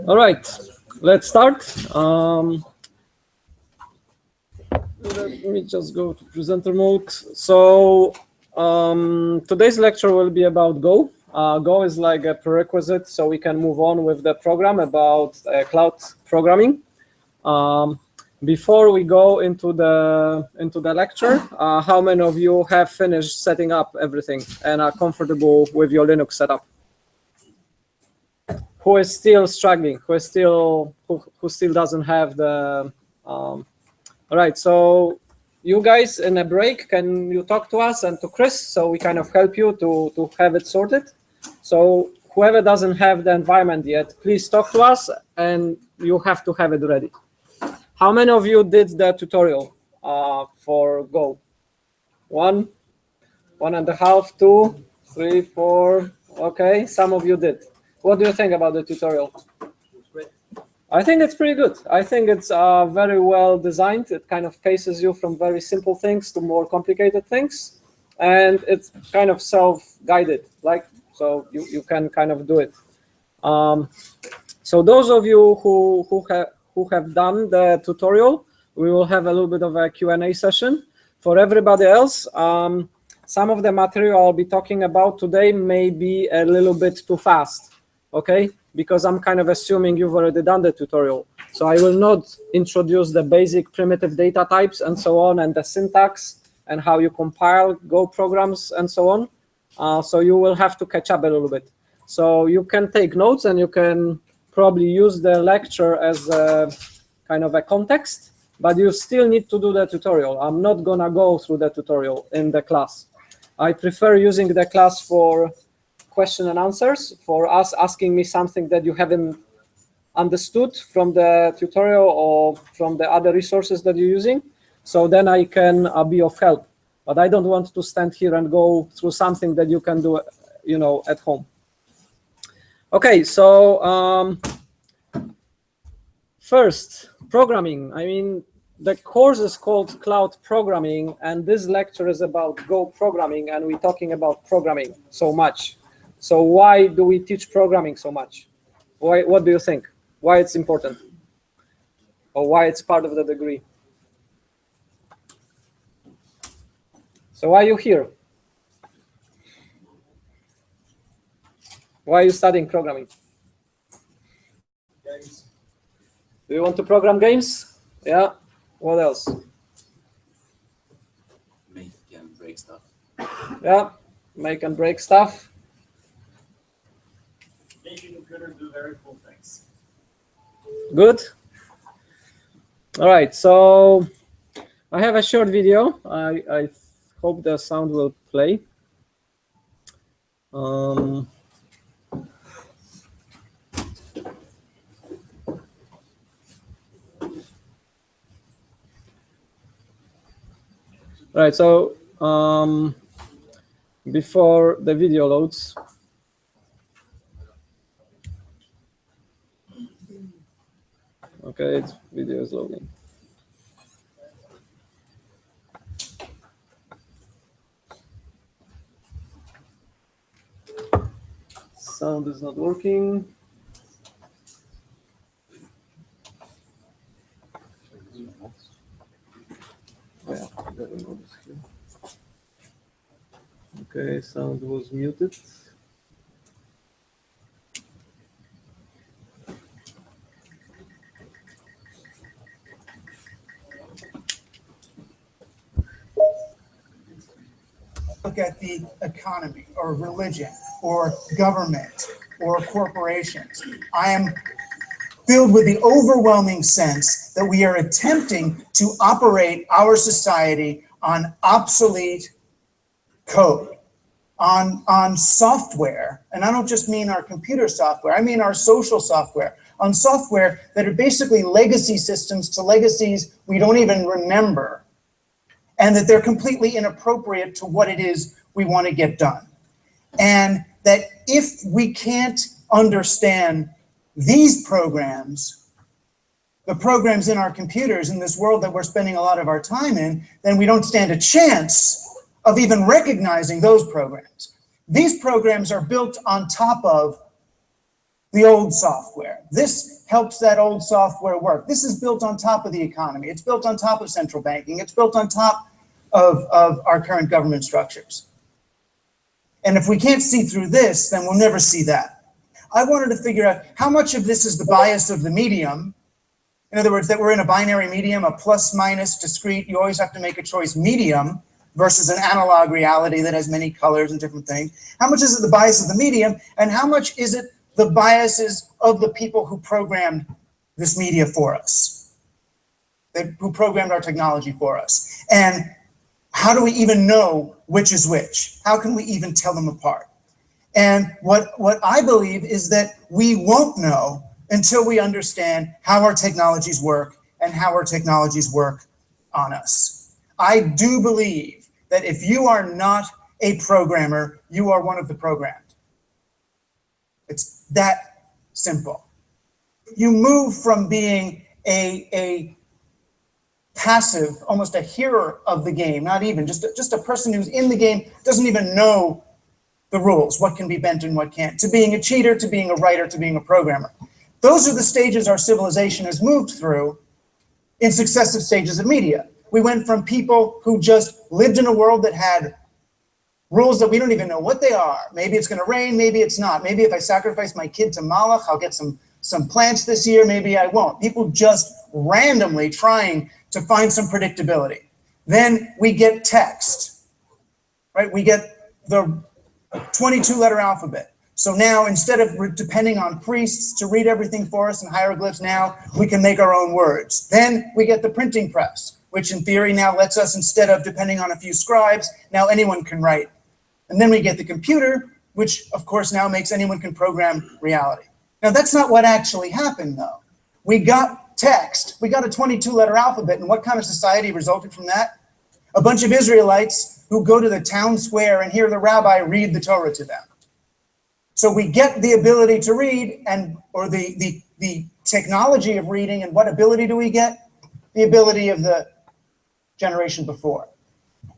All right, let's start. Let me just go to presenter mode. So today's lecture will be about Go. Go is like a prerequisite, so we can move on with the program about cloud programming. Before we go into the lecture, how many of you have finished setting up everything and are comfortable with your Linux setup? Who is still struggling? Who still doesn't have the? All right, so you guys in a break, can you talk to us and to Chris so we kind of help you to have it sorted? So whoever doesn't have the environment yet, please talk to us and you have to have it ready. How many of you did the tutorial for Go? 1, 1.5, 2, 3, 4. Okay, some of you did. What do you think about the tutorial? I think it's pretty good. I think it's very well designed. It kind of paces you from very simple things to more complicated things. And it's kind of self-guided, so you can kind of do it. So those of you who have done the tutorial, we will have a little bit of a Q&A session. For everybody else, some of the material I'll be talking about today may be a little bit too fast, okay? Because I'm kind of assuming you've already done the tutorial. So I will not introduce the basic primitive data types and so on, and the syntax and how you compile Go programs and so on. So you will have to catch up a little bit. So you can take notes and you can probably use the lecture as a kind of a context, but you still need to do the tutorial. I'm not gonna go through the tutorial in the class. I prefer using the class for question and answers, for us asking me something that you haven't understood from the tutorial or from the other resources that you're using. So then I can be of help. But I don't want to stand here and go through something that you can do, at home. Okay, so first, programming. I mean, the course is called Cloud Programming, and this lecture is about Go programming, and we're talking about programming so much. So why do we teach programming so much? Why? What do you think? Why it's important? Or why it's part of the degree? So why are you here? Why are you studying programming? Games. Do you want to program games? Yeah. What else? Make and break stuff. Yeah. Make and break stuff. Make your computer do very cool things. Good. All right. So I have a short video. I hope the sound will play. Right, so before the video loads, okay, video is loading. Sound is not working. Yeah, okay, sound was muted. Look at the economy or religion or government or corporations. I am filled with the overwhelming sense that we are attempting to operate our society on obsolete code, on software. And I don't just mean our computer software, I mean our social software, on software that are basically legacy systems to legacies we don't even remember, and that they're completely inappropriate to what it is we want to get done. And that if we can't understand these programs, the programs in our computers in this world that we're spending a lot of our time in, then we don't stand a chance of even recognizing those programs. These programs are built on top of the old software. This helps that old software work. This is built on top of the economy. It's built on top of central banking. It's built on top of our current government structures. And if we can't see through this, then we'll never see that. I wanted to figure out how much of this is the bias of the medium. In other words, that we're in a binary medium, a plus minus discrete, you always have to make a choice medium versus an analog reality that has many colors and different things. How much is it the bias of the medium, and how much is it the biases of the people who programmed this media for us, who programmed our technology for us? And how do we even know which is which? How can we even tell them apart? And what I believe is that we won't know until we understand how our technologies work and how our technologies work on us. I do believe that if you are not a programmer, you are one of the programmed. It's that simple. You move from being a passive, almost a hearer of the game, not even, just a person who's in the game, doesn't even know the rules, what can be bent and what can't, to being a cheater, to being a writer, to being a programmer. Those are the stages our civilization has moved through in successive stages of media. We went from people who just lived in a world that had rules that we don't even know what they are. Maybe it's going to rain, maybe it's not. Maybe if I sacrifice my kid to Moloch, I'll get some plants this year, maybe I won't. People just randomly trying to find some predictability. Then we get text, right? We get the 22-letter alphabet. So now, instead of depending on priests to read everything for us in hieroglyphs, now we can make our own words. Then we get the printing press, which in theory now lets us, instead of depending on a few scribes, now anyone can write. And then we get the computer, which of course now makes anyone can program reality. Now that's not what actually happened though. We got text, we got a 22-letter alphabet, and what kind of society resulted from that? A bunch of Israelites who go to the town square and hear the rabbi read the Torah to them. So we get the ability to read, or the technology of reading, and what ability do we get? The ability of the generation before.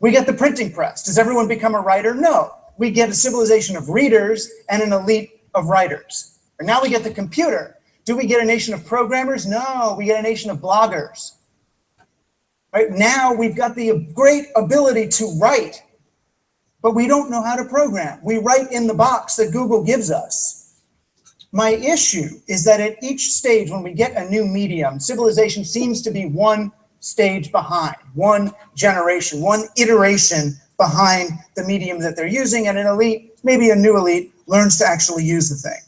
We get the printing press. Does everyone become a writer? No. We get a civilization of readers and an elite of writers. And now we get the computer. Do we get a nation of programmers? No, we get a nation of bloggers. Right now we've got the great ability to write, but we don't know how to program. We write in the box that Google gives us. My issue is that at each stage, when we get a new medium, civilization seems to be one stage behind, one generation, one iteration behind the medium that they're using, and an elite, maybe a new elite, learns to actually use the thing.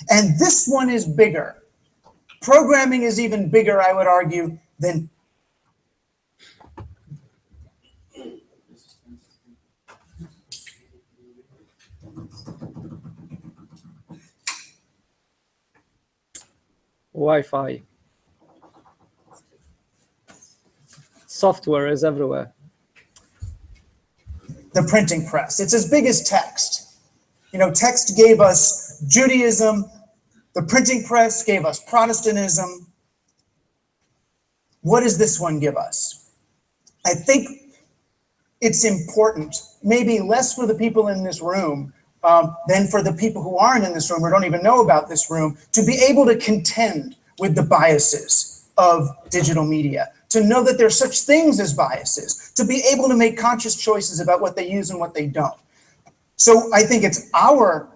And this one is bigger. Programming is even bigger, I would argue, than Wi-Fi. Software is everywhere. The printing press. It's as big as text. You know, text gave us Judaism. The printing press gave us Protestantism. What does this one give us? I think it's important, maybe less for the people in this room than for the people who aren't in this room or don't even know about this room, to be able to contend with the biases of digital media, to know that there's such things as biases, to be able to make conscious choices about what they use and what they don't. So I think it's our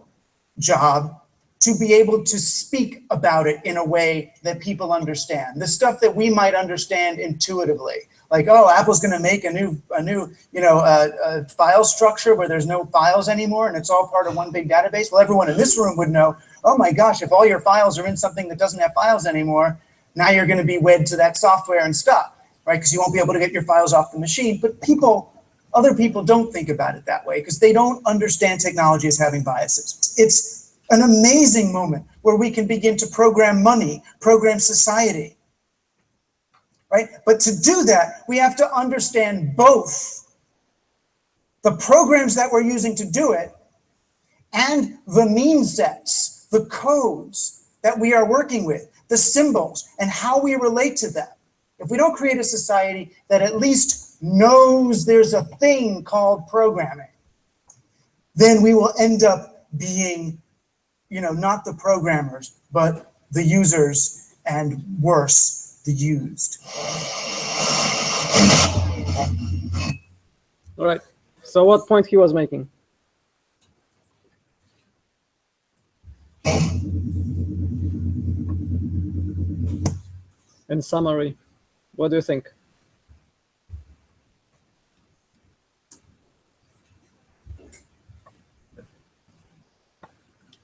job to be able to speak about it in a way that people understand. The stuff that we might understand intuitively, like, oh, Apple's going to make a new file structure where there's no files anymore and it's all part of one big database. Well, everyone in this room would know, oh my gosh, if all your files are in something that doesn't have files anymore, now you're going to be wed to that software and stuff, right? Because you won't be able to get your files off the machine. But other people don't think about it that way because they don't understand technology as having biases. It's an amazing moment where we can begin to program money, program society, right? But to do that, we have to understand both the programs that we're using to do it and the mean sets, the codes that we are working with, the symbols, and how we relate to them. If we don't create a society that at least knows there's a thing called programming, then we will end up being not the programmers, but the users, and worse, the used. All right. So what point he was making? In summary, what do you think?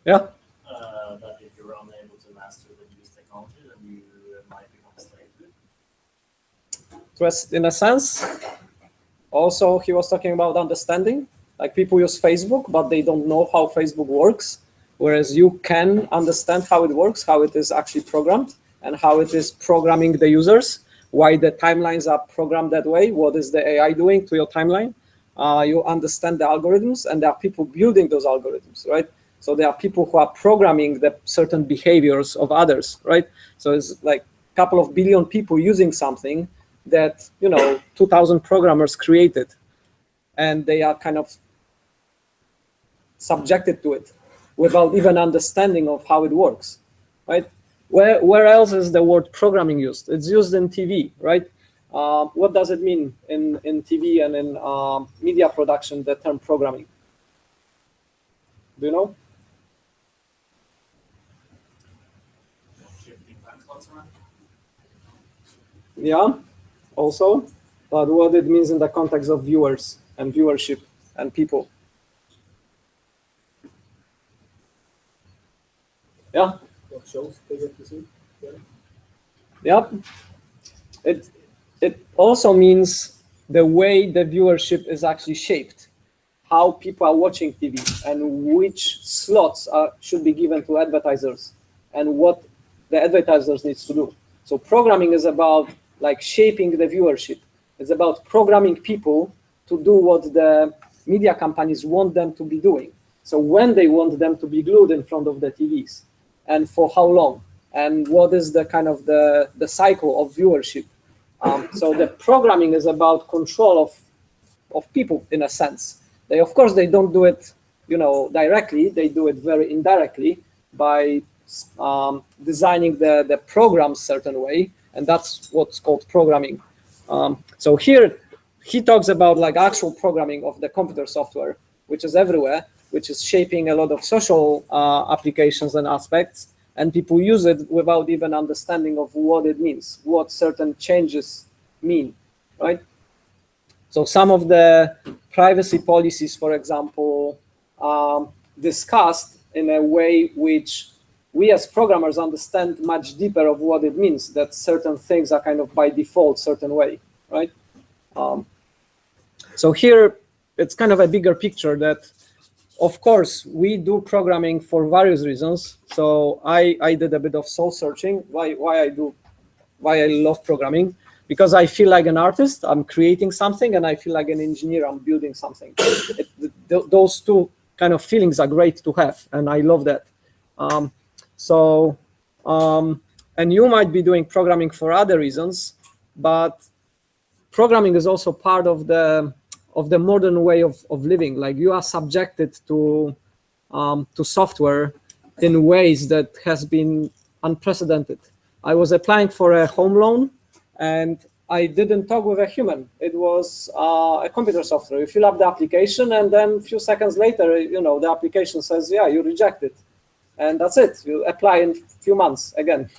Yeah. That if you're unable to master the newest technology, then you might become a slave to it. So in a sense, also he was talking about understanding. Like people use Facebook, but they don't know how Facebook works. Whereas you can understand how it works, how it is actually programmed, and how it is programming the users, why the timelines are programmed that way, what is the AI doing to your timeline. You understand the algorithms, and there are people building those algorithms, right? So there are people who are programming the certain behaviors of others, right? So it's like a couple of billion people using something that, 2,000 programmers created, and they are kind of subjected to it without even understanding of how it works, right? Where else is the word programming used? It's used in TV, right? What does it mean in TV and in media production, the term programming? Do you know? Shifting time slots around. Yeah, also, but what it means in the context of viewers and viewership and people. Yeah. What shows they get to see? Yep. It also means the way the viewership is actually shaped, how people are watching TV, and which slots should be given to advertisers, and what the advertisers needs to do. So programming is about like shaping the viewership. It's about programming people to do what the media companies want them to be doing. So when they want them to be glued in front of the TVs, and for how long, and what is the kind of the cycle of viewership. So the programming is about control of people in a sense. Of course, they don't do it, directly. They do it very indirectly by designing the program certain way, and that's what's called programming. So here he talks about like actual programming of the computer software, which is everywhere, which is shaping a lot of social applications and aspects, and people use it without even understanding of what it means, what certain changes mean, right? So some of the privacy policies, for example, discussed in a way which we as programmers understand much deeper of what it means, that certain things are kind of by default certain way, right? So here it's kind of a bigger picture that, of course, we do programming for various reasons. So I did a bit of soul searching, why I love programming, because I feel like an artist, I'm creating something, and I feel like an engineer, I'm building something. Those two kind of feelings are great to have, and I love that. And you might be doing programming for other reasons, but programming is also part of the modern way of living. Like you are subjected to software in ways that has been unprecedented. I was applying for a home loan, and I didn't talk with a human. It was a computer software. You fill up the application, and then a few seconds later, the application says, yeah, you reject it. And that's it. You apply in a few months again,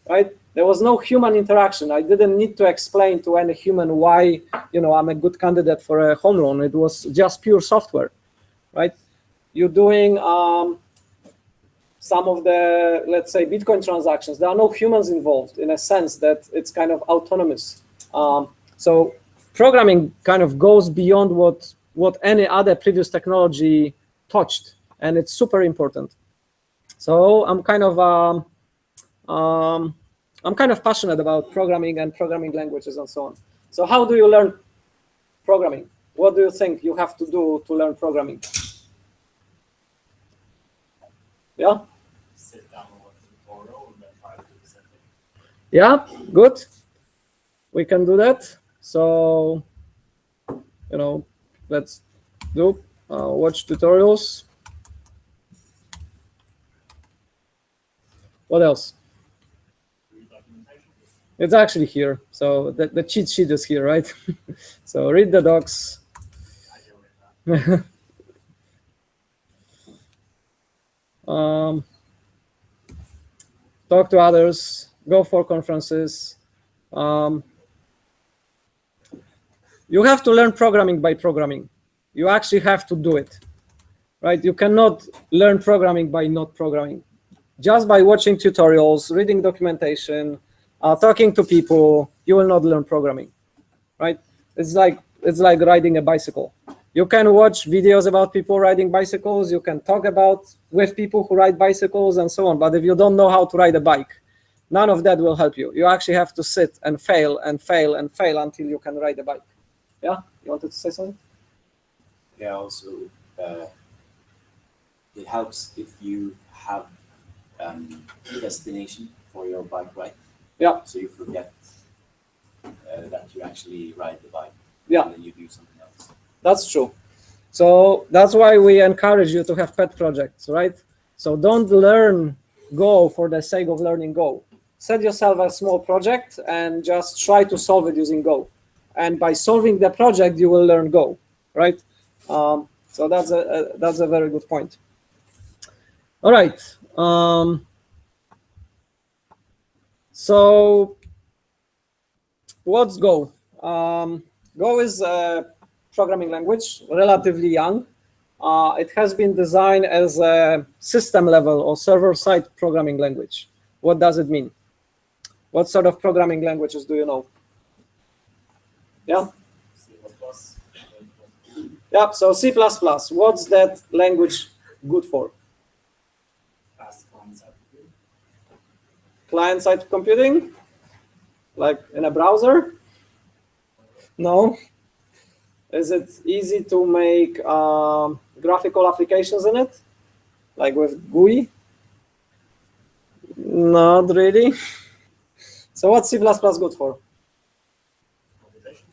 right? There was no human interaction. I didn't need to explain to any human why, I'm a good candidate for a home loan. It was just pure software, right? You're doing some of the, let's say, Bitcoin transactions. There are no humans involved in a sense that it's kind of autonomous. So programming kind of goes beyond what any other previous technology touched, and it's super important. So I'm kind of passionate about programming and programming languages and so on. So how do you learn programming? What do you think you have to do to learn programming? Yeah? Sit down and watch the tutorial and then try to do the same thing. Yeah, good. We can do that. So, let's do watch tutorials. What else? Read documentation. It's actually here. So the cheat sheet is here, right? So read the docs. I deal with that. Talk to others, go for conferences. You have to learn programming by programming. You actually have to do it, right? You cannot learn programming by not programming. Just by watching tutorials, reading documentation, talking to people, you will not learn programming, right? It's like riding a bicycle. You can watch videos about people riding bicycles. You can talk with people who ride bicycles and so on. But if you don't know how to ride a bike, none of that will help you. You actually have to sit and fail and fail and fail until you can ride a bike. Yeah, you wanted to say something? Yeah, also it helps if you have a destination for your bike ride. Yeah. So you forget that you actually ride the bike. Yeah. And then you do something else. That's true. So that's why we encourage you to have pet projects, right? So don't learn Go for the sake of learning Go. Set yourself a small project and just try to solve it using Go. And by solving the project, you will learn Go, right? So that's a very good point. All right. So what's Go? Go is a programming language, relatively young. It has been designed as a system level or server-side programming language. What does it mean? What sort of programming languages do you know? Yeah? C++. Yeah, so C++. What's that language good for? Fast client-side computing. Client-side computing? Like in a browser? No. Is it easy to make graphical applications in it? Like with GUI? Not really. So what's C++ good for? Computation.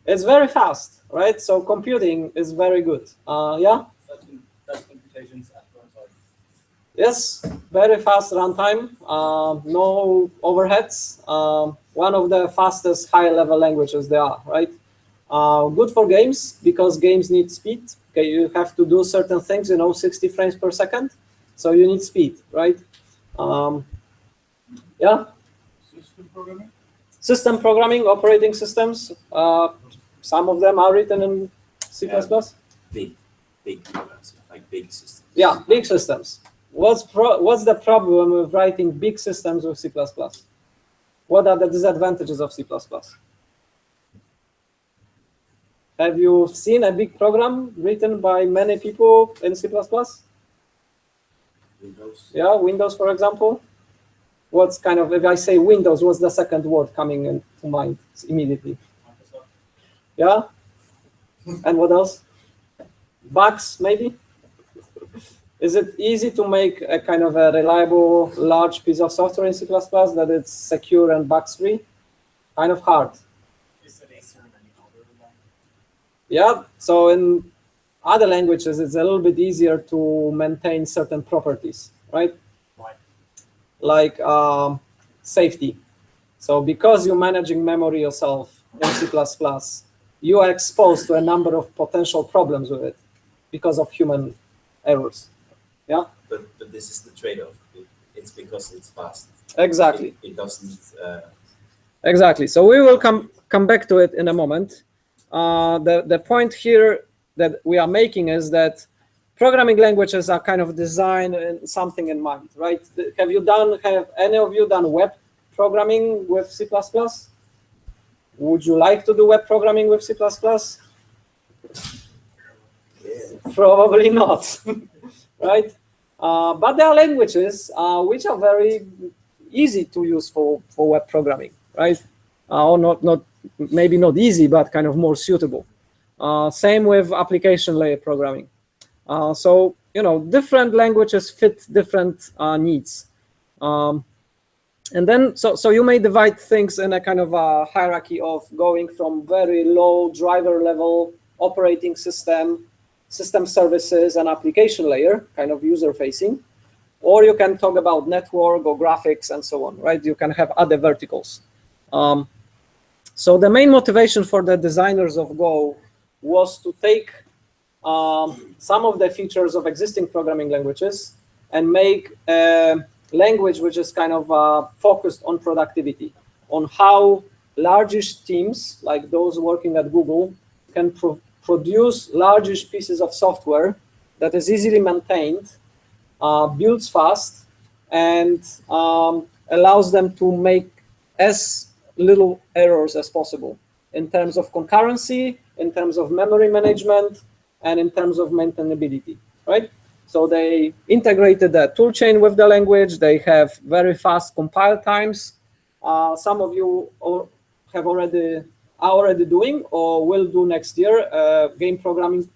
It's very fast, right? So computing is very good. Yeah? Fast computations at runtime. Yes, very fast runtime, no overheads. One of the fastest high-level languages there are, right? Good for games because games need speed. Okay, you have to do certain things, 60 frames per second. So you need speed, right? Yeah? System programming? System programming, operating systems. Some of them are written in C++. Yeah. Big programs, like big systems. Yeah, big systems. What's the problem with writing big systems with C++? What are the disadvantages of C++? Have you seen a big program written by many people in C++? Windows. Yeah, Windows, for example. What's kind of, if I say Windows, what's the second word coming into mind immediately? Microsoft. Yeah? And what else? Bugs, maybe? Is it easy to make a kind of a reliable, large piece of software in C++ that it's secure and bugs-free? Kind of hard. Is it easier than any other language? Yeah, so in other languages, it's a little bit easier to maintain certain properties, right? Why? Like safety. So because you're managing memory yourself in C++, you are exposed to a number of potential problems with it because of human errors. Yeah? But this is the trade-off. It's because it's fast. Exactly. It doesn't. Exactly. So we will come back to it in a moment. The point here that we are making is that programming languages are kind of designed in something in mind, right? Have any of you done web programming with C++? Would you like to do web programming with C++? Yeah. Probably not, right? But there are languages which are very easy to use for web programming, right? Or maybe not easy, but kind of more suitable. Same with application layer programming. So, different languages fit different needs. And then, so you may divide things in a kind of a hierarchy of going from very low driver level operating system services and application layer, kind of user facing, or you can talk about network or graphics and so on, right? You can have other verticals. So the main motivation for the designers of Go was to take some of the features of existing programming languages and make a language which is kind of focused on productivity, on how largish teams, like those working at Google, can produce largish pieces of software that is easily maintained, builds fast, and allows them to make as little errors as possible in terms of concurrency, in terms of memory management, and in terms of maintainability, right? So they integrated the toolchain with the language. They have very fast compile times. Some of you are already doing or will do next year a game programming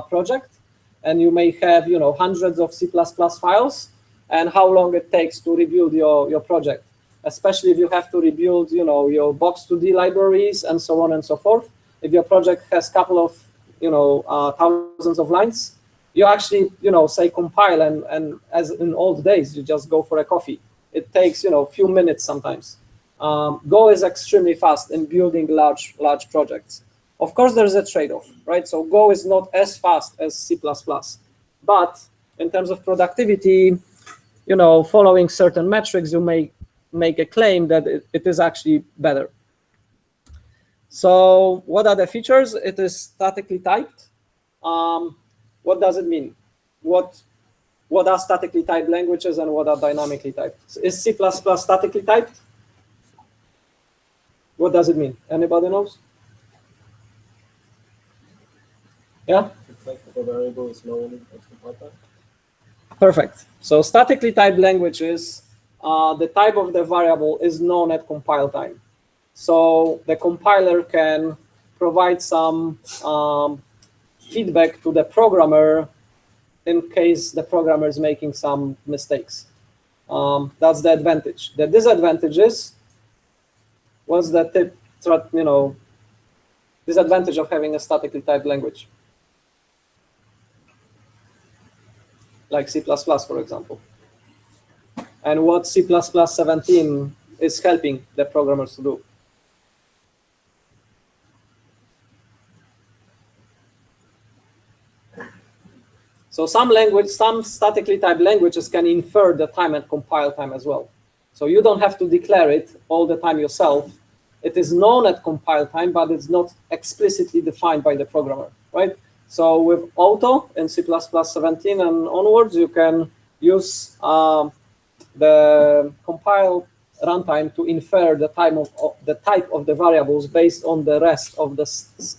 project, and you may have hundreds of C++ files, and how long it takes to rebuild your project, especially if you have to rebuild your box2D libraries and so on and so forth. If your project has a couple of thousands of lines, you actually say compile, and as in old days you just go for a coffee. It takes a few minutes sometimes. Go is extremely fast in building large projects. Of course, there's a trade-off, right? So Go is not as fast as C++, but in terms of productivity, following certain metrics, you may make a claim that it is actually better. So what are the features? It is statically typed. What does it mean? What are statically typed languages and what are dynamically typed? Is C++ statically typed? What does it mean? Anybody knows? Yeah? The type of a variable is known as compile. Perfect. So statically typed languages, the type of the variable is known at compile time. So the compiler can provide some feedback to the programmer in case the programmer is making some mistakes. That's the advantage. The disadvantage is, what's the disadvantage of having a statically typed language? Like C++, for example. And what C++ 17 is helping the programmers to do. So some statically typed languages can infer the time at compile time as well. So you don't have to declare it all the time yourself. It is known at compile time, but it's not explicitly defined by the programmer, right? So with auto in C++ 17 and onwards, you can use the compile runtime to infer the type of the variables based on the rest of the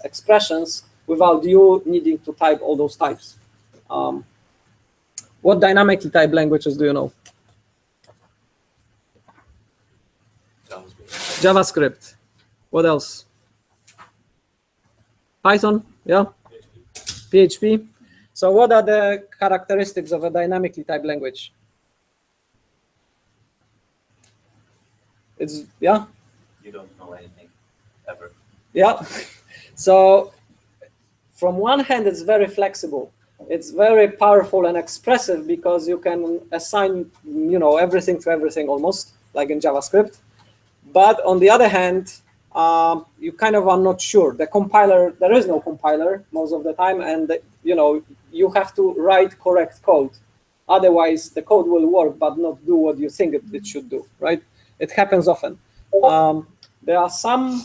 expressions without you needing to type all those types. What dynamically typed languages do you know? JavaScript. What else? Python, yeah? PHP. So what are the characteristics of a dynamically typed language? Yeah? You don't know anything, ever. Yeah. So from one hand, it's very flexible. It's very powerful and expressive because you can assign, everything to everything almost, like in JavaScript. But on the other hand, you kind of are not sure. The compiler, there is no compiler most of the time, and you have to write correct code. Otherwise, the code will work but not do what you think it should do, right? It happens often. There are some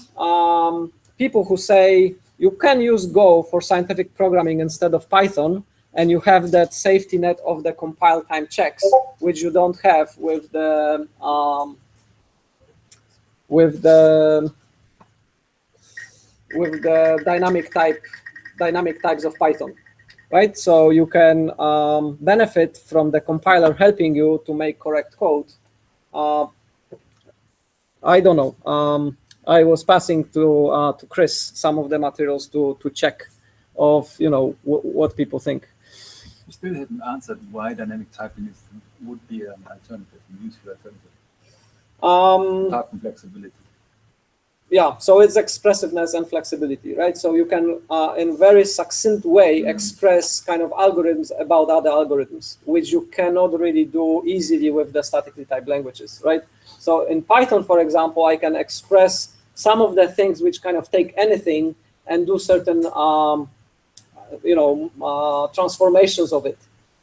people who say you can use Go for scientific programming instead of Python, and you have that safety net of the compile time checks, which you don't have with the dynamic types of Python, right? So you can benefit from the compiler helping you to make correct code. I don't know. I was passing to Chris some of the materials to check of what people think. You still haven't answered why dynamic typing would be an alternative, a useful alternative. Apart from flexibility. yeah, so it's expressiveness and flexibility, right? So you can, in very succinct way, express kind of algorithms about other algorithms, which you cannot really do easily with the statically typed languages, right? So in Python, for example, I can express some of the things which kind of take anything and do certain, transformations of it.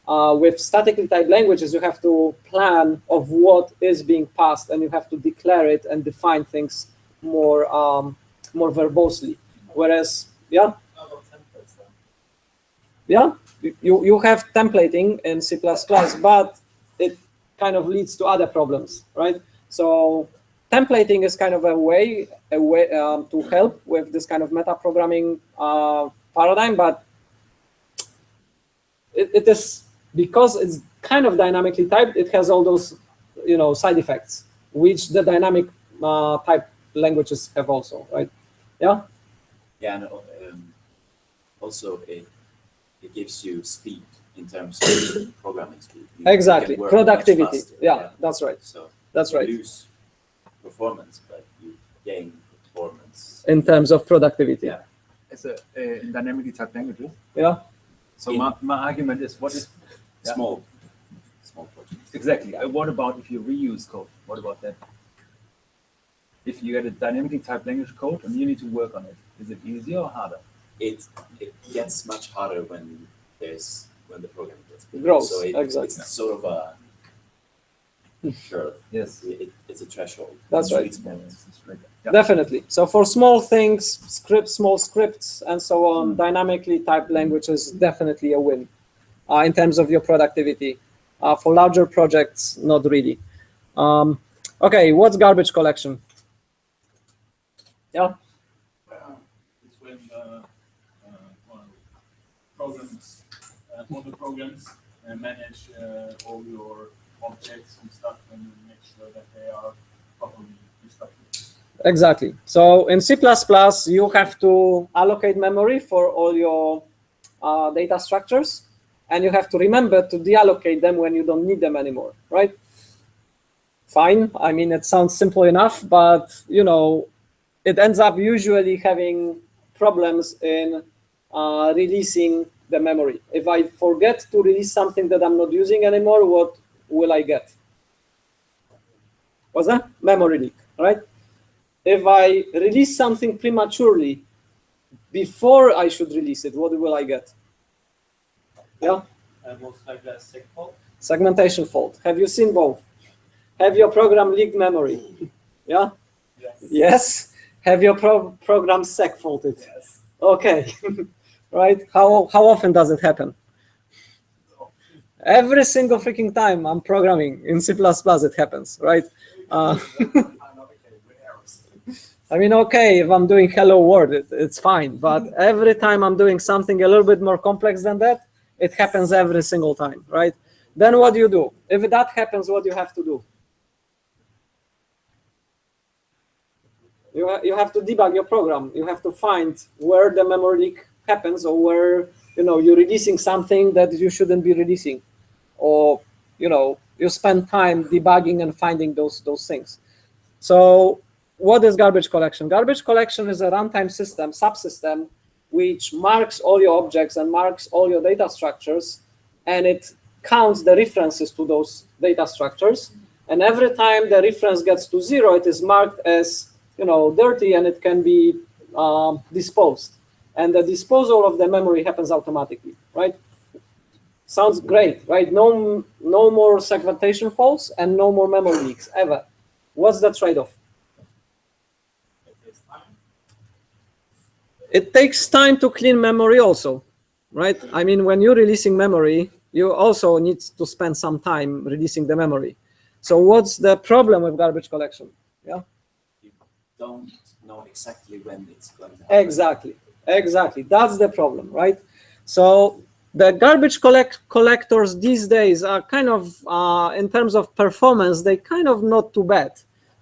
With statically typed languages, you have to plan of what is being passed, and you have to declare it and define things more verbosely. Whereas, yeah, you have templating in C++, but it kind of leads to other problems, right? So templating is kind of a way to help with this kind of meta-programming paradigm, but it is, because it's kind of dynamically typed, it has all those side effects, which the dynamic type languages have also, right? Yeah. Yeah, and also it gives you speed in terms of programming speed. You Exactly, can work productivity. much faster, Yeah, that's right. So That's right. you lose performance, but you gain performance In terms of productivity. Yeah. As in dynamically typed languages. Yeah. So In- my argument is, what is Yeah. small projects. exactly? What about if you reuse code? What about that? If you get a dynamically typed language code and you need to work on it, is it easier or harder? It gets much harder when the program gets bigger. Grows, So exactly. it's sort of a curve. Yes. It's a threshold. That's Sweet right. spot. Yeah. Definitely. So for small things, small scripts, and so on, dynamically typed language is definitely a win in terms of your productivity. For larger projects, not really. Okay, what's garbage collection? Yeah. It's when programs, model programs manage all your objects and stuff and make sure that they are properly constructed. Exactly. So in C++, you have to allocate memory for all your data structures, and you have to remember to deallocate them when you don't need them anymore, right? Fine. I mean, it sounds simple enough, but it ends up usually having problems in releasing the memory. If I forget to release something that I'm not using anymore, what will I get? What's that? Memory leak, right? If I release something prematurely before I should release it, what will I get? Yeah? Most likely a seg fault. Segmentation fault. Have you seen both? Have your program leaked memory? Yeah? Yes. Yes? Have your program seg faulted? Yes. Okay. Right? How often does it happen? Every single freaking time I'm programming in C++, it happens, right? I mean, okay, if I'm doing hello world, it's fine. But every time I'm doing something a little bit more complex than that, it happens every single time, right? Then what do you do? If that happens, what do you have to do? You have to debug your program. You have to find where the memory leak happens, or where you're releasing something that you shouldn't be releasing, or you spend time debugging and finding those things. So what is garbage collection? Garbage collection is a runtime system, subsystem, which marks all your objects and marks all your data structures, and it counts the references to those data structures. And every time the reference gets to 0, it is marked as dirty, and it can be disposed. And the disposal of the memory happens automatically, right? Sounds great, right? No more segmentation faults and no more memory leaks ever. What's the trade-off? It takes time to clean memory also, right? I mean, when you're releasing memory, you also need to spend some time releasing the memory. So what's the problem with garbage collection? Yeah. You don't know exactly when it's going to happen. Exactly. That's the problem, right? So the garbage collectors these days are kind of, in terms of performance, they kind of not too bad.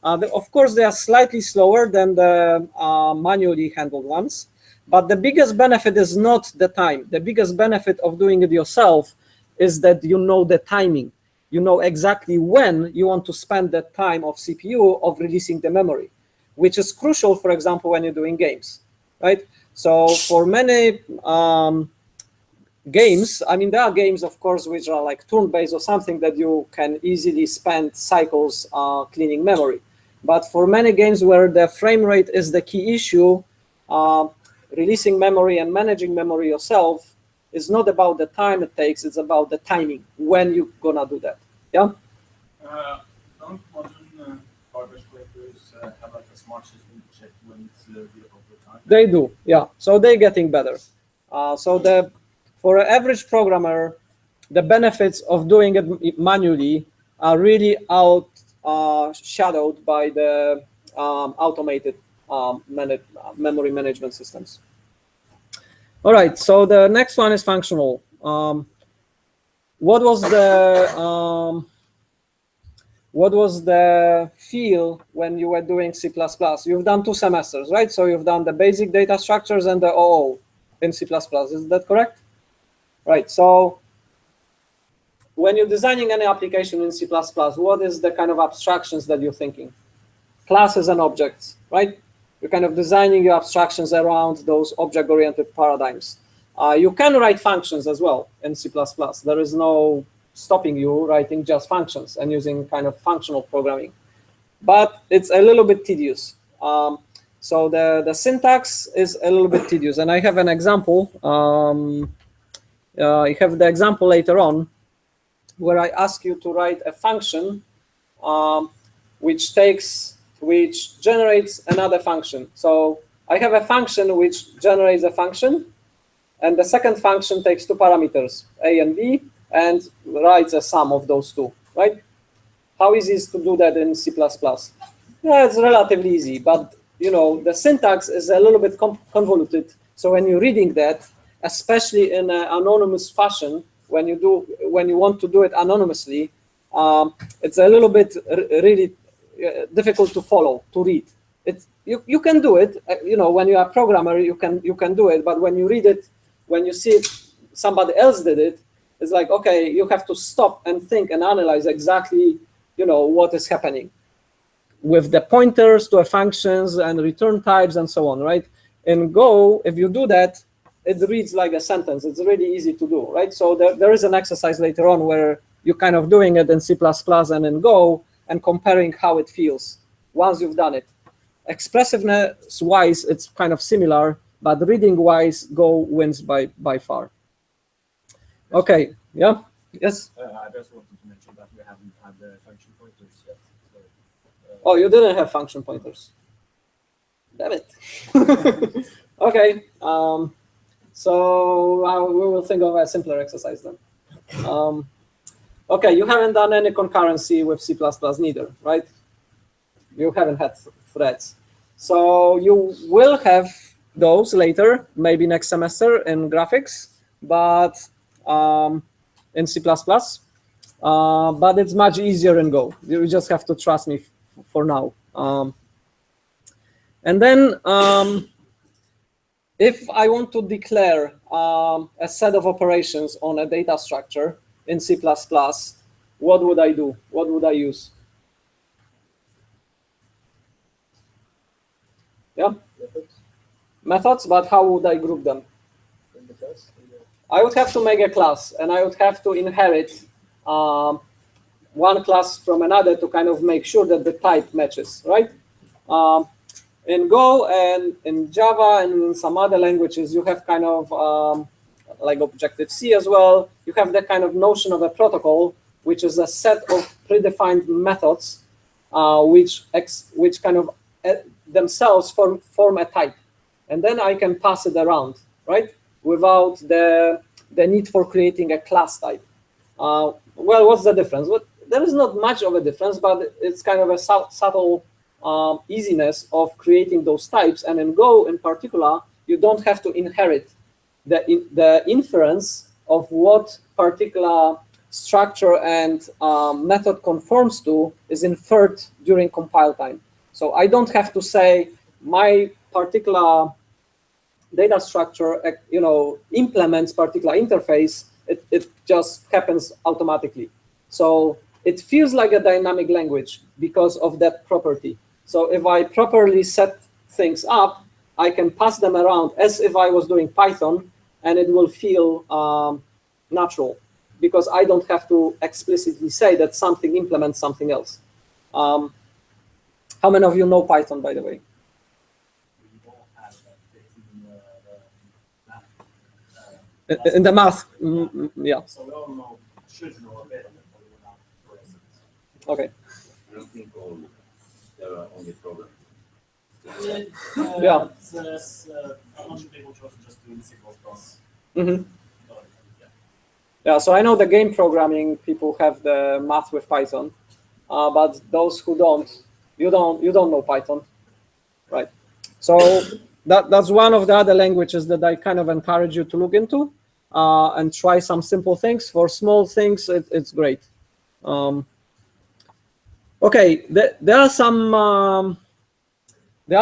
Of course, they are slightly slower than the manually handled ones, but the biggest benefit is not the time. The biggest benefit of doing it yourself is that you know the timing. You know exactly when you want to spend that time of CPU of releasing the memory. which is crucial, for example, when you're doing games, right? So for many games, I mean, there are games, of course, which are like turn-based or something that you can easily spend cycles cleaning memory. But for many games where the frame rate is the key issue, releasing memory and managing memory yourself is not about the time it takes, it's about the timing, when you're gonna do that. Yeah? Don't modern garbage collectors have like a smart system to check when it's the appropriate time? They do, yeah. So they're getting better. For an average programmer, the benefits of doing it manually are really outshadowed by the automated memory management systems. All right, so the next one is functional. What was the feel when you were doing C++? You've done 2 semesters, right? So you've done the basic data structures and the OO in C++. Is that correct? Right. So when you're designing any application in C++, what is the kind of abstractions that you're thinking? Classes and objects, right? You're kind of designing your abstractions around those object-oriented paradigms. You can write functions as well in C++. There is no stopping you writing just functions and using kind of functional programming. But it's a little bit tedious. So the syntax is a little bit tedious. And I have an example. I have the example later on where I ask you to write a function which generates another function. So I have a function which generates a function, and the second function takes 2 parameters, a and b, and writes a sum of those 2, right? How easy is to do that in C++? Yeah, it's relatively easy, but you know, the syntax is a little bit convoluted. So when you're reading that, especially in an anonymous fashion, when you want to do it anonymously, it's a little bit really difficult to follow, to read. You can do it, you know, when you are a programmer, you can do it, but when you read it, when you see it, somebody else did it, it's like, okay, you have to stop and think and analyze exactly, you know, what is happening with the pointers to functions and return types and so on, right? In Go, if you do that, it reads like a sentence. It's really easy to do, right? So there is an exercise later on where you're kind of doing it in C++ and in Go and comparing how it feels once you've done it. Expressiveness-wise, it's kind of similar, but reading-wise, Go wins by far. Okay, yeah, yes? I just wanted to mention that we haven't had the function pointers yet. So, oh, you didn't have function pointers. Damn it. Okay, so we will think of a simpler exercise then. Okay, you haven't done any concurrency with C++ neither, right? You haven't had threads. So you will have those later, maybe next semester in graphics, but in C++. But it's much easier in Go. You just have to trust me for now. And then if I want to declare a set of operations on a data structure in C++, what would I do? What would I use? Yeah? Methods, but how would I group them? I would have to make a class, and I would have to inherit one class from another to kind of make sure that the type matches, right? In Go and in Java and in some other languages, you have kind of like Objective-C as well. You have that kind of notion of a protocol, which is a set of predefined methods, which kind of themselves form a type. And then I can pass it around, right? Without the need for creating a class type. Well, what's the difference? Well, there is not much of a difference, but it's kind of a subtle easiness of creating those types. And in Go, in particular, you don't have to inherit the inference of what particular structure and method conforms to is inferred during compile time. So I don't have to say my particular data structure, you know, implements particular interface. It just happens automatically. So it feels like a dynamic language because of that property. So if I properly set things up, I can pass them around as if I was doing Python, and it will feel natural, because I don't have to explicitly say that something implements something else. How many of you know Python, by the way? We all have that fixed in the math. In the math, yeah. So we all know, should know a bit of it, but we're not present. Okay. I don't think all there are only programs. Yeah. A bunch of people chose to just do C++. Mm-hmm. But, yeah. Yeah, so I know the game programming people have the math with Python, but those who don't, you don't know Python, right? So that's one of the other languages that I kind of encourage you to look into and try some simple things. For small things, it's great. Okay, there are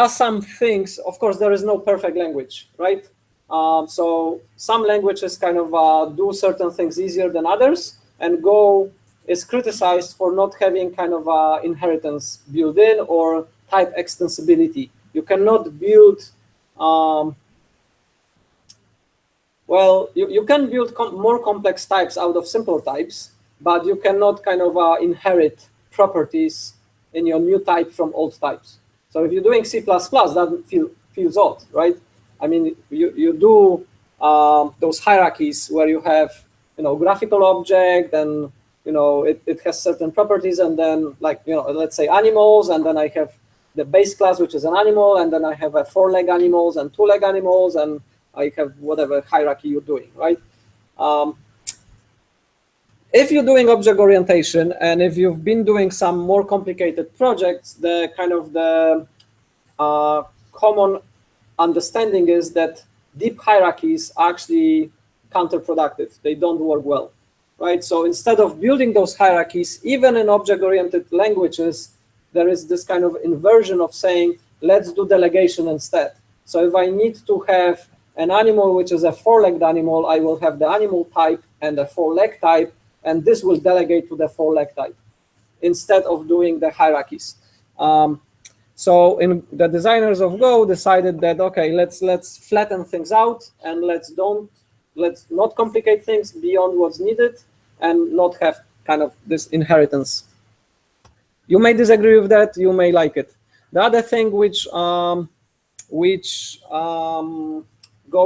some things. Of course, there is no perfect language, right? So some languages kind of do certain things easier than others, and Go is criticized for not having kind of inheritance built in or type extensibility. You cannot build, well, you can build more complex types out of simpler types, but you cannot kind of inherit properties in your new type from old types. So if you're doing C++, that feels odd, right? I mean, you do those hierarchies where you have, graphical object, and it has certain properties, and then let's say animals, and then I have the base class, which is an animal, and then I have a 4-leg animals and 2-leg animals, and I have whatever hierarchy you're doing, right? If you're doing object orientation, and if you've been doing some more complicated projects, the kind of the common understanding is that deep hierarchies are actually counterproductive. They don't work well, right? So instead of building those hierarchies, even in object-oriented languages, there is this kind of inversion of saying, let's do delegation instead. So if I need to have an animal which is a 4-legged animal, I will have the animal type and a 4-leg type, and this will delegate to the 4-leg type instead of doing the hierarchies. So the designers of Go decided that, okay, let's flatten things out, and let's not complicate things beyond what's needed, and not have kind of this inheritance. You may disagree with that, you may like it. The other thing which Go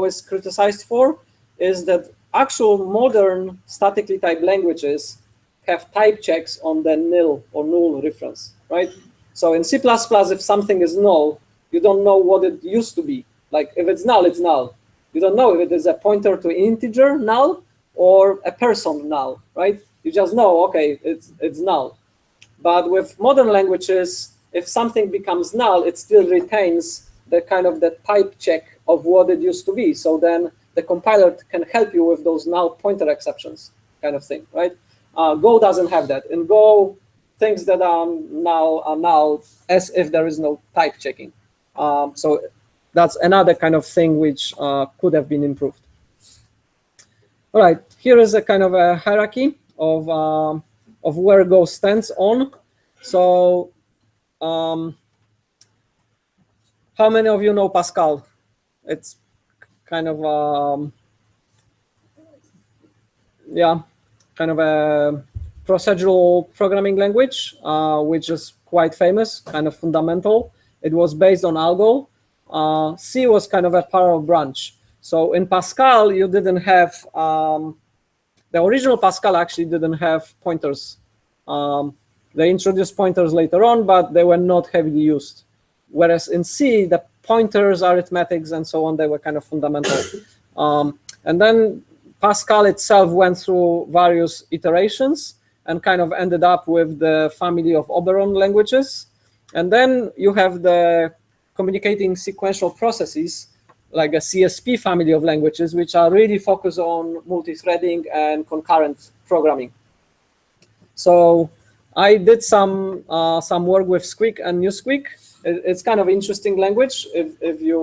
is criticized for is that actual modern statically typed languages have type checks on the nil or null reference, right? So in C++, if something is null, you don't know what it used to be. Like if it's null, it's null. You don't know if it is a pointer to integer null or a person null, right? You just know, okay, it's null. But with modern languages, if something becomes null, it still retains the kind of the type check of what it used to be. So then the compiler can help you with those null pointer exceptions kind of thing, right? Go doesn't have that. In Go, things that are null as if there is no type checking. So that's another kind of thing which could have been improved. All right, here is a kind of a hierarchy of where Go stands on. So how many of you know Pascal? It's kind of yeah, kind of a procedural programming language, which is quite famous, kind of fundamental. It was based on Algo. C was kind of a parallel branch. So in Pascal, you didn't have, the original Pascal actually didn't have pointers. They introduced pointers later on, but they were not heavily used. Whereas in C, the pointers, arithmetics, and so on, they were kind of fundamental. And then Pascal itself went through various iterations and kind of ended up with the family of Oberon languages. And then you have the communicating sequential processes, like a CSP family of languages, which are really focused on multi-threading and concurrent programming. So I did some work with Squeak and NewSqueak. It's kind of interesting language if you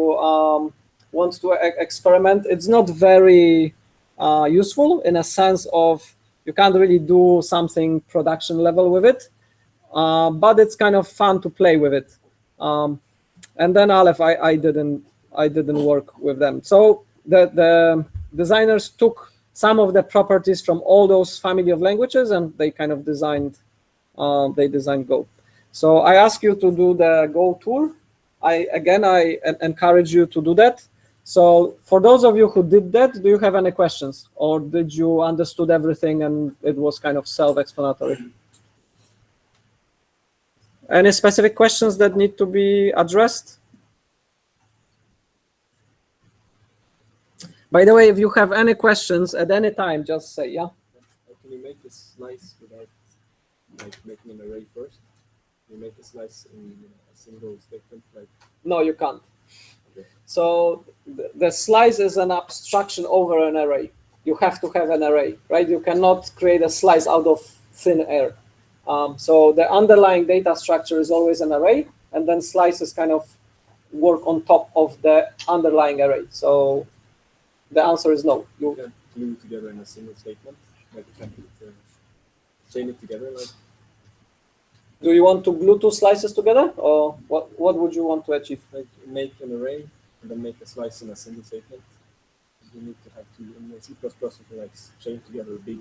want to experiment. It's not very useful in a sense of you can't really do something production level with it, but it's kind of fun to play with it. And then Aleph, I didn't work with them. So the designers took some of the properties from all those family of languages, and they kind of designed Go. So I ask you to do the Go tour. I encourage you to do that. So for those of you who did that, do you have any questions, or did you understood everything and it was kind of self-explanatory? Any specific questions that need to be addressed? By the way, if you have any questions at any time, just say, yeah. Can you make this slice without like making an array first? Can you make the slice in a single statement? Like No, you can't. Okay. So the slice is an abstraction over an array. You have to have an array, right? You cannot create a slice out of thin air. So the underlying data structure is always an array, and then slices kind of work on top of the underlying array. So the answer is no. you can glue together in a single statement, like you can chain it together. Like Do you want to glue two slices together, or what would you want to achieve? make an array and then make a slice in a single statement. You need to have to in C++ you can like chain together big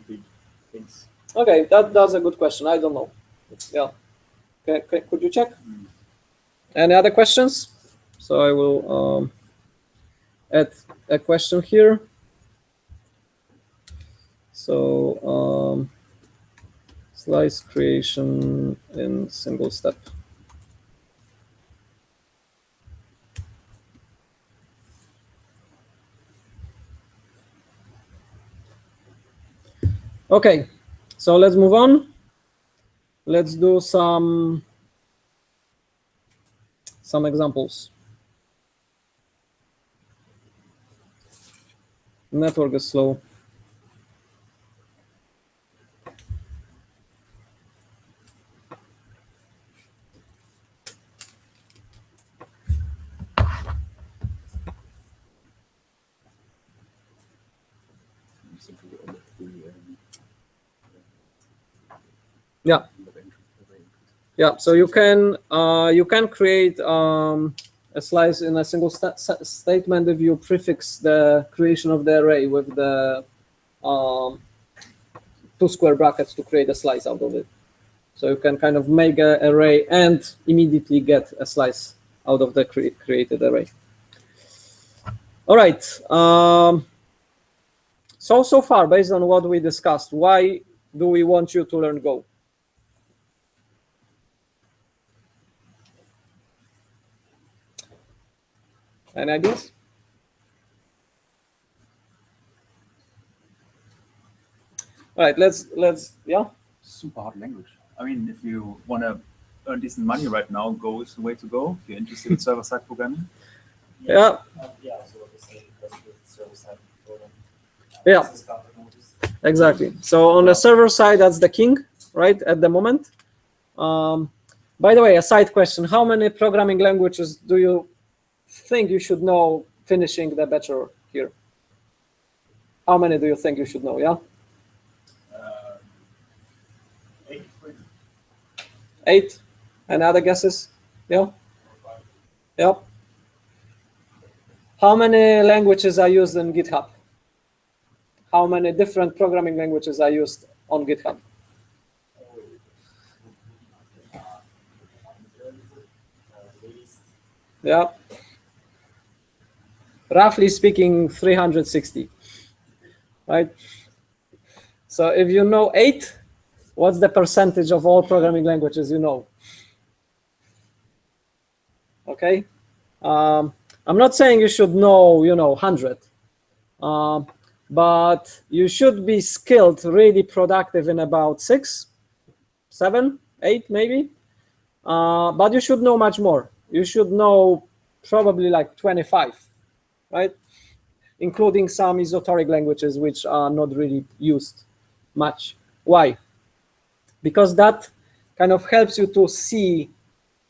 things. Okay, that's a good question. I don't know. Yeah. Okay, could you check? Any other questions? So I will add a question here. So slice creation in single step. Okay, so let's move on. Let's do some examples. Network is slow. Yeah. Yeah, so you can create a slice in a single statement if you prefix the creation of the array with the 2 square brackets to create a slice out of it. So you can kind of make an array and immediately get a slice out of the created array. All right. So far, based on what we discussed, why do we want you to learn Go? Any ideas? All right, let's yeah. Super hard language. I mean, if you want to earn decent money right now, Go is the way to go. If you're interested in server-side programming. Yeah. Yeah, so what they say, because it's server-side program. Yeah. This is counter notice. Exactly. So on the server side, that's the king, right, at the moment. By the way, a side question: how many programming languages do you think you should know finishing the bachelor here? How many do you think you should know? Yeah. 8. 8. Any other guesses? Yeah. Yep. How many languages are used in GitHub? How many different programming languages are used on GitHub? Yeah. Roughly speaking, 360. Right? So if you know 8, what's the percentage of all programming languages you know? Okay. I'm not saying you should know, 100. But you should be skilled, really productive in about 6, 7, 8 maybe. But you should know much more. You should know probably like 25, right? Including some esoteric languages which are not really used much. Why? Because that kind of helps you to see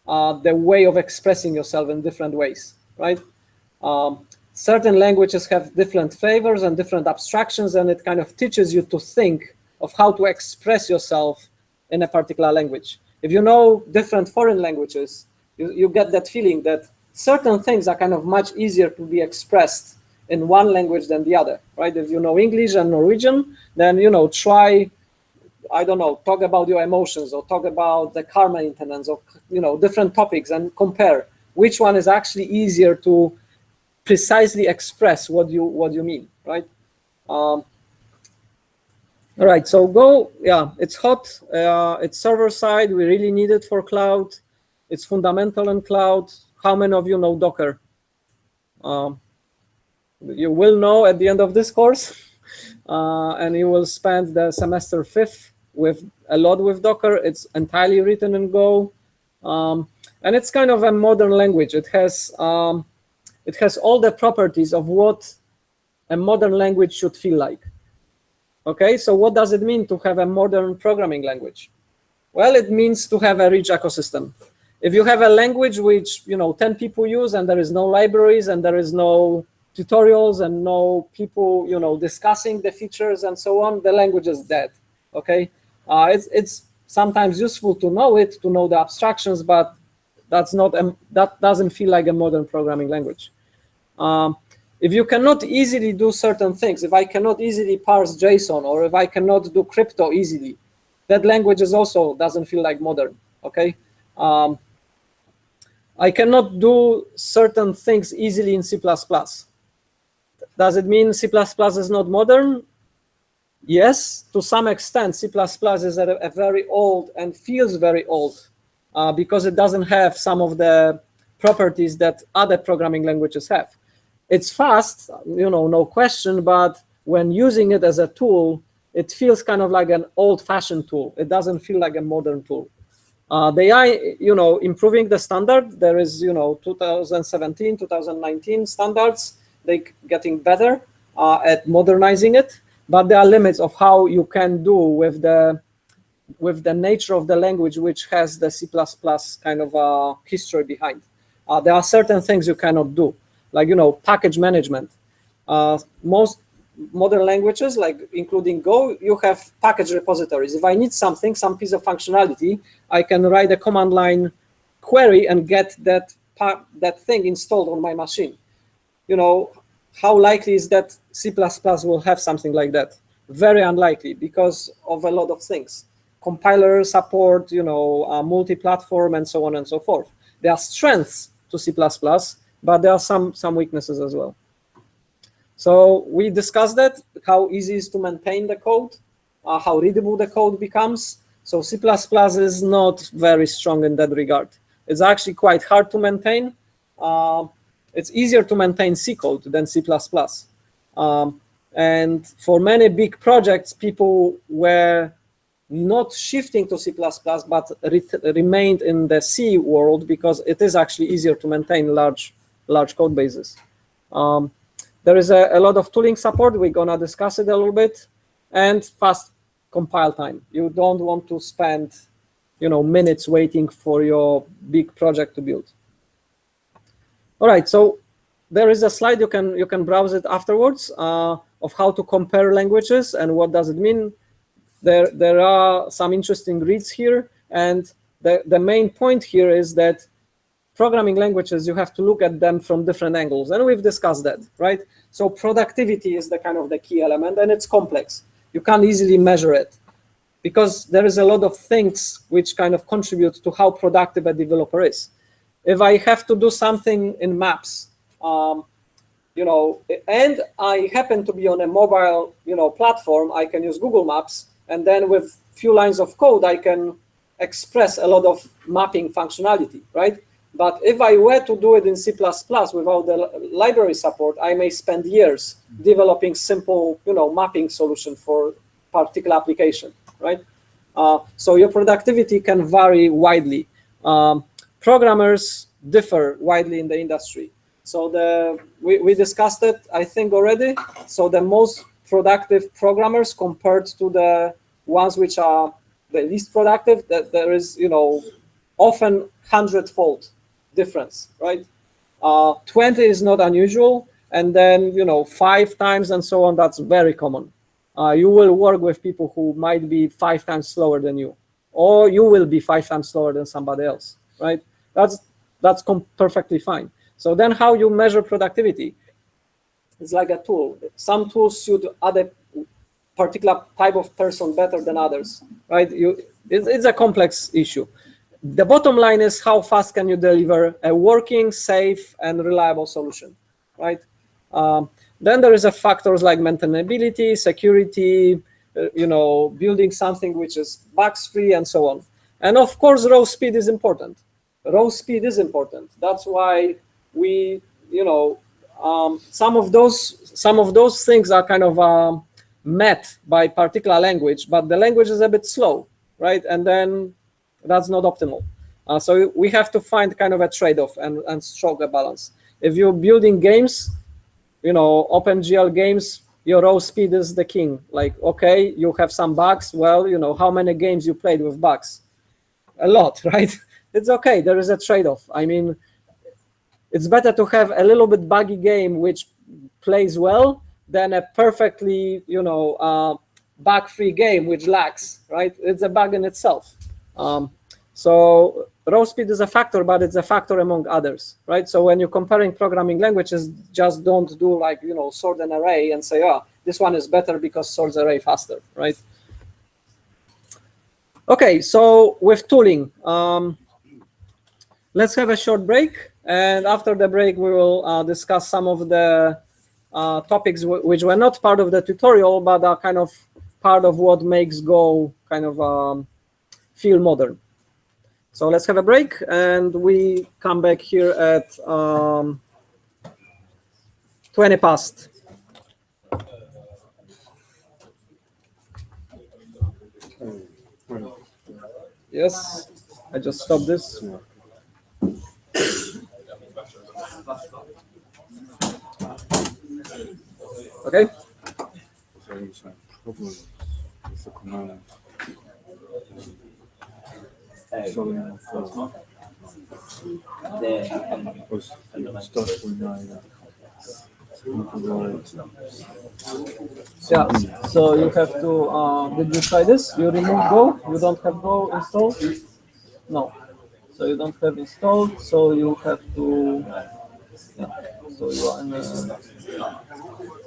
the way of expressing yourself in different ways, right? Certain languages have different flavors and different abstractions, and it kind of teaches you to think of how to express yourself in a particular language. If you know different foreign languages, You get that feeling that certain things are kind of much easier to be expressed in one language than the other, right? If you know English and Norwegian, then, you know, try, I don't know, talk about your emotions or talk about the car maintenance or, you know, different topics and compare which one is actually easier to precisely express what you mean, right? All right, so Go, yeah, it's hot. It's server side. We really need it for cloud. It's fundamental in cloud. How many of you know Docker? You will know at the end of this course, and you will spend the semester 5th with a lot with Docker. It's entirely written in Go, and it's kind of a modern language. It has all the properties of what a modern language should feel like. Okay, so what does it mean to have a modern programming language? Well, it means to have a rich ecosystem. If you have a language which, you know, 10 people use and there is no libraries and there is no tutorials and no people, you know, discussing the features and so on, the language is dead. Okay, it's sometimes useful to know it, to know the abstractions, but that doesn't feel like a modern programming language. If you cannot easily do certain things, if I cannot easily parse JSON, or if I cannot do crypto easily, that language also doesn't feel like modern. Okay, I cannot do certain things easily in C++. Does it mean C++ is not modern? Yes, to some extent, C++ is a very old and feels very old because it doesn't have some of the properties that other programming languages have. It's fast, you know, no question, but when using it as a tool, it feels kind of like an old-fashioned tool. It doesn't feel like a modern tool. They are, you know, improving the standard. There is, you know, 2017, 2019 standards. They're getting better at modernizing it, but there are limits of how you can do with the nature of the language, which has the C++ kind of history behind. There are certain things you cannot do, like, you know, package management. Most modern languages, like including Go, you have package repositories. If I need something, some piece of functionality, I can write a command line query and get that thing installed on my machine. You know, how likely is that C++ will have something like that? Very unlikely, because of a lot of things. Compiler support, you know, multi-platform, and so on and so forth. There are strengths to C++, but there are some weaknesses as well. So we discussed that, how easy it is to maintain the code, how readable the code becomes. So C++ is not very strong in that regard. It's actually quite hard to maintain. It's easier to maintain C code than C++. And for many big projects, people were not shifting to C++, but remained in the C world because it is actually easier to maintain large code bases. There is a lot of tooling support. We're gonna discuss it a little bit, and fast compile time. You don't want to spend, you know, minutes waiting for your big project to build. All right, so there is a slide, you can browse it afterwards, of how to compare languages and what does it mean. There are some interesting reads here, and the main point here is that programming languages, you have to look at them from different angles, and we've discussed that, right? So productivity is the kind of the key element, and it's complex. You can't easily measure it because there is a lot of things which kind of contribute to how productive a developer is. If I have to do something in maps, you know, and I happen to be on a mobile, you know, platform, I can use Google Maps, and then with few lines of code, I can express a lot of mapping functionality, right? But if I were to do it in C++ without the library support, I may spend years developing simple, you know, mapping solution for particular application, right? So your productivity can vary widely. Programmers differ widely in the industry. So we discussed it, I think, already. So the most productive programmers compared to the ones which are the least productive, that there is, you know, often 100-fold difference, right? 20 is not unusual, and then, you know, 5 times and so on, that's very common. You will work with people who might be 5 times slower than you, or you will be 5 times slower than somebody else, right? That's That's perfectly fine. So then how you measure productivity? It's like a tool. Some tools should add a particular type of person better than others, right? It's a complex issue. The bottom line is how fast can you deliver a working, safe, and reliable solution, right? Then there is a factors like maintainability, security, building something which is bugs free and so on. And of course, raw speed is important. Raw speed is important. That's why we, some of those things are kind of met by particular language, but the language is a bit slow, right? And then that's not optimal. So we have to find kind of a trade-off and strike a balance. If you're building games, OpenGL games, your raw speed is the king. Like, okay, you have some bugs. Well, how many games you played with bugs? A lot, right? It's okay. There is a trade-off. I mean, it's better to have a little bit buggy game which plays well than a perfectly, bug-free game which lacks, right? It's a bug in itself. So raw speed is a factor, but it's a factor among others, right? So when you're comparing programming languages, just don't do like, sort an array and say, oh, this one is better because sorts array faster, right? Okay, so with tooling, let's have a short break. And after the break, we will discuss some of the topics which were not part of the tutorial, but are kind of part of what makes Go kind of feel modern. So let's have a break, and we come back here at 20 past. Yes, I just stopped this. Okay. Yeah, so you have to, did you try this? You remove Go? You don't have Go installed? No. So you don't have installed, so you have to, yeah. So you are in a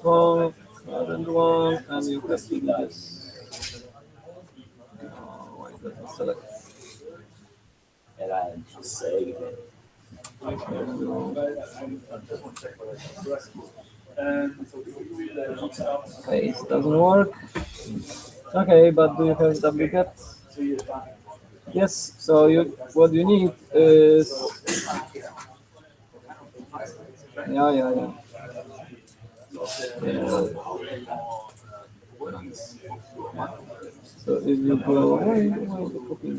current one, and you have to do this. Why doesn't select? Okay, it doesn't work. Okay, but do you have duplicate? Yes. So what you need is yeah. So if you go, why the copy?